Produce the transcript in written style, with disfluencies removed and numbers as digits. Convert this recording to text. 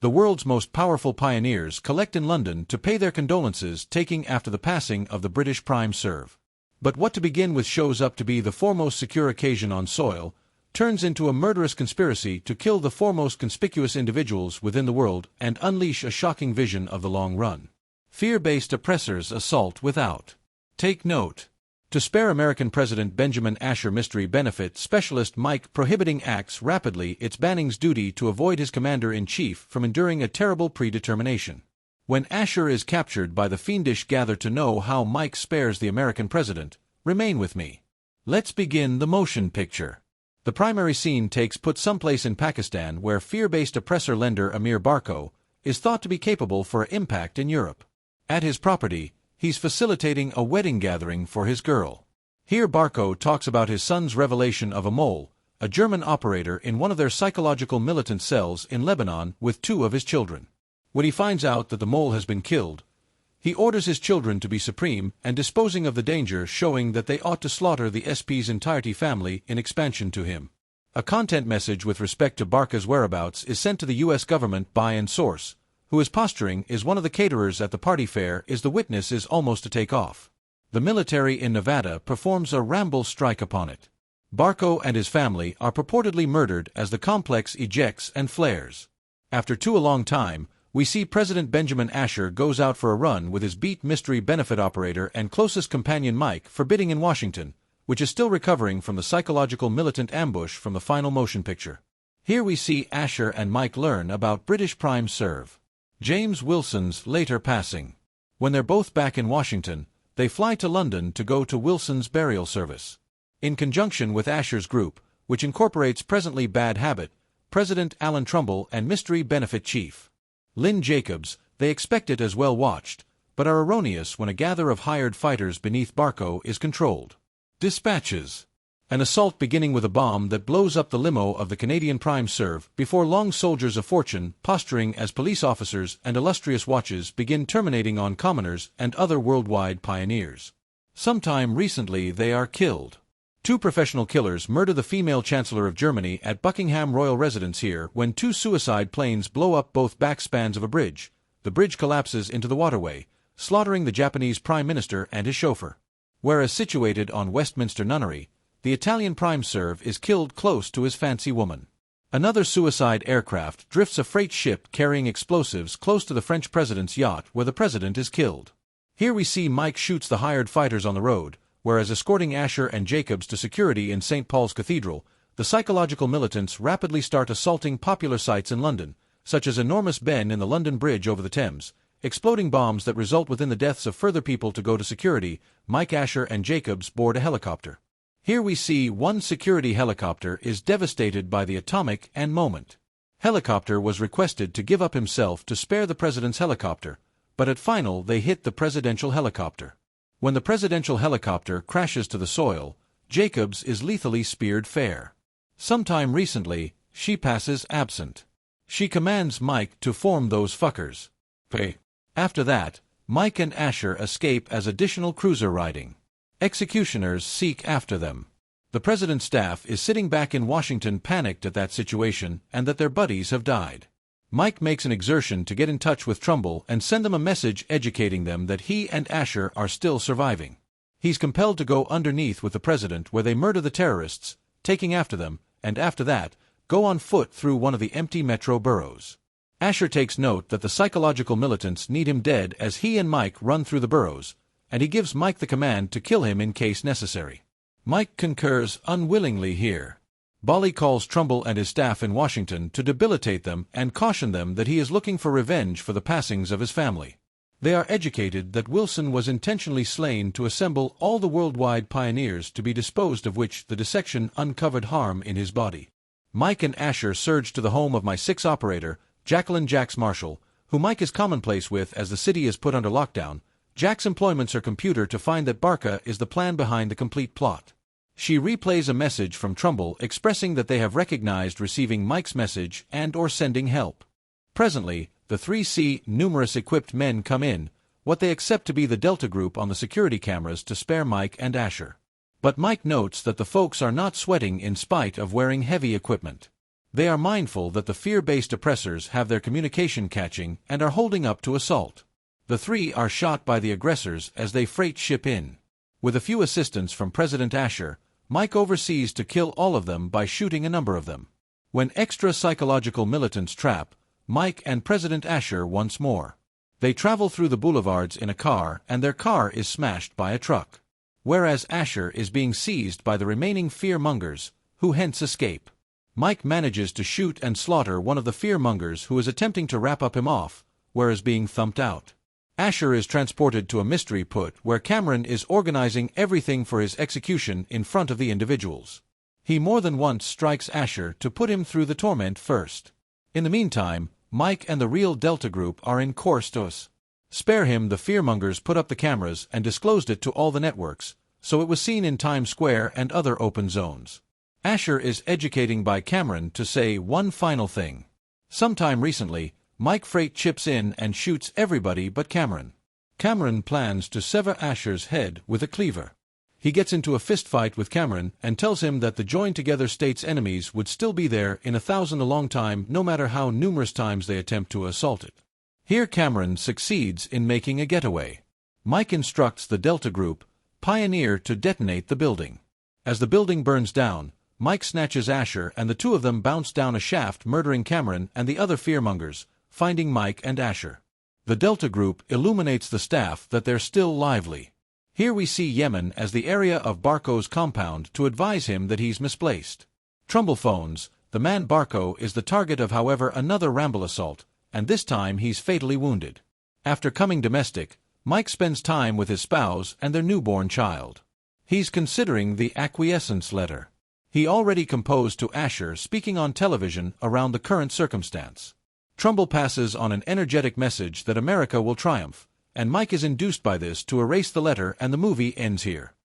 The world's most powerful pioneers collect in London to pay their condolences, taking after the passing of the British Prime Serve. But what to begin with shows up to be the foremost secure occasion on soil, turns into a murderous conspiracy to kill the foremost conspicuous individuals within the world and unleash a shocking vision of the long run. Fear-based oppressors assault without. Take note. To spare American President Benjamin Asher mystery benefit specialist Mike prohibiting acts rapidly, it's Banning's duty to avoid his commander-in-chief from enduring a terrible predetermination. When Asher is captured by the fiendish gather to know how Mike spares the American president, remain with me. Let's begin the motion picture. The primary scene takes place someplace in Pakistan where fear-based oppressor lender Amir Barko is thought to be capable for impact in Europe. At his property, he's facilitating a wedding gathering for his girl. Here Barko talks about his son's revelation of a mole, a German operator in one of their psychological militant cells in Lebanon with 2 of his children. When he finds out that the mole has been killed, he orders his children to be supreme and disposing of the danger, showing that they ought to slaughter the SP's entirety family in expansion to him. A content message with respect to Barka's whereabouts is sent to the U.S. government by an source, who is posturing is one of the caterers at the party fair, is the witness is almost to take off. The military in Nevada performs a ramble strike upon it. Barko and his family are purportedly murdered as the complex ejects and flares. After a long time, we see President Benjamin Asher goes out for a run with his beat mystery benefit operator and closest companion Mike forbidding in Washington, which is still recovering from the psychological militant ambush from the final motion picture. Here we see Asher and Mike learn about British Prime Serve James Wilson's later passing. When they're both back in Washington, they fly to London to go to Wilson's burial service. In conjunction with Asher's group, which incorporates presently Bad Habit, President Alan Trumbull and Mystery Benefit Chief Lynn Jacobs, they expect it as well watched, but are erroneous when a gather of hired fighters beneath Barko is controlled. Dispatches. An assault beginning with a bomb that blows up the limo of the Canadian Prime Serve before long soldiers of fortune, posturing as police officers and illustrious watches, begin terminating on commoners and other worldwide pioneers. Sometime recently they are killed. 2 professional killers murder the female Chancellor of Germany at Buckingham Royal Residence here when 2 suicide planes blow up both backspans of a bridge. The bridge collapses into the waterway, slaughtering the Japanese Prime Minister and his chauffeur. Whereas situated on Westminster Nunnery, the Italian Prime Serve is killed close to his fancy woman. Another suicide aircraft drifts a freight ship carrying explosives close to the French president's yacht where the president is killed. Here we see Mike shoots the hired fighters on the road, whereas escorting Asher and Jacobs to security in St. Paul's Cathedral, the psychological militants rapidly start assaulting popular sites in London, such as Enormous Ben in the London Bridge over the Thames, exploding bombs that result within the deaths of further people. To go to security, Mike, Asher and Jacobs board a helicopter. Here we see one security helicopter is devastated by the atomic and moment. Helicopter was requested to give up himself to spare the president's helicopter, but at final they hit the presidential helicopter. When the presidential helicopter crashes to the soil, Jacobs is lethally speared fair. Sometime recently, she passes absent. She commands Mike to form those fuckers. Pay. After that, Mike and Asher escape as additional cruiser riding. Executioners seek after them. The president's staff is sitting back in Washington panicked at that situation and that their buddies have died. Mike makes an exertion to get in touch with Trumbull and send them a message educating them that he and Asher are still surviving. He's compelled to go underneath with the president where they murder the terrorists, taking after them, and after that, go on foot through one of the empty metro boroughs. Asher takes note that the psychological militants need him dead as he and Mike run through the boroughs, and he gives Mike the command to kill him in case necessary. Mike concurs unwillingly here. Bolly calls Trumbull and his staff in Washington to debilitate them and caution them that he is looking for revenge for the passings of his family. They are educated that Wilson was intentionally slain to assemble all the worldwide pioneers to be disposed of, which the dissection uncovered harm in his body. Mike and Asher surge to the home of my 6 operator, Jacqueline Jax Marshall, who Mike is commonplace with as the city is put under lockdown. Jax employments her computer to find that Barka is the plan behind the complete plot. She replays a message from Trumbull expressing that they have recognized receiving Mike's message and/or sending help. Presently, the 3C numerous equipped men come in, what they accept to be the Delta Group on the security cameras to spare Mike and Asher. But Mike notes that the folks are not sweating in spite of wearing heavy equipment. They are mindful that the fear-based oppressors have their communication catching and are holding up to assault. The three are shot by the aggressors as they freight ship in. With a few assistance from President Asher, Mike oversees to kill all of them by shooting a number of them. When extra psychological militants trap Mike and President Asher once more. They travel through the boulevards in a car and their car is smashed by a truck. Whereas Asher is being seized by the remaining fear-mongers, who hence escape. Mike manages to shoot and slaughter one of the fear-mongers who is attempting to wrap up him off, whereas being thumped out. Asher is transported to a mystery put where Cameron is organizing everything for his execution in front of the individuals. He more than once strikes Asher to put him through the torment first. In the meantime, Mike and the real Delta Group are in course to spare him. The fearmongers put up the cameras and disclosed it to all the networks, so it was seen in Times Square and other open zones. Asher is educating by Cameron to say one final thing. Sometime recently, Mike Freight chips in and shoots everybody but Cameron. Cameron plans to sever Asher's head with a cleaver. He gets into a fistfight with Cameron and tells him that the joined-together state's enemies would still be there in 1,000 a long time no matter how numerous times they attempt to assault it. Here Cameron succeeds in making a getaway. Mike instructs the Delta Group, Pioneer, to detonate the building. As the building burns down, Mike snatches Asher and the two of them bounce down a shaft, murdering Cameron and the other fearmongers, finding Mike and Asher. The Delta Group illuminates the staff that they're still lively. Here we see Yemen as the area of Barco's compound to advise him that he's misplaced. Trumbull phones, the man Barco is the target of however another Ramble assault, and this time he's fatally wounded. After coming domestic, Mike spends time with his spouse and their newborn child. He's considering the acquiescence letter he already composed to Asher, speaking on television around the current circumstance. Trumbull passes on an energetic message that America will triumph, and Mike is induced by this to erase the letter and the movie ends here.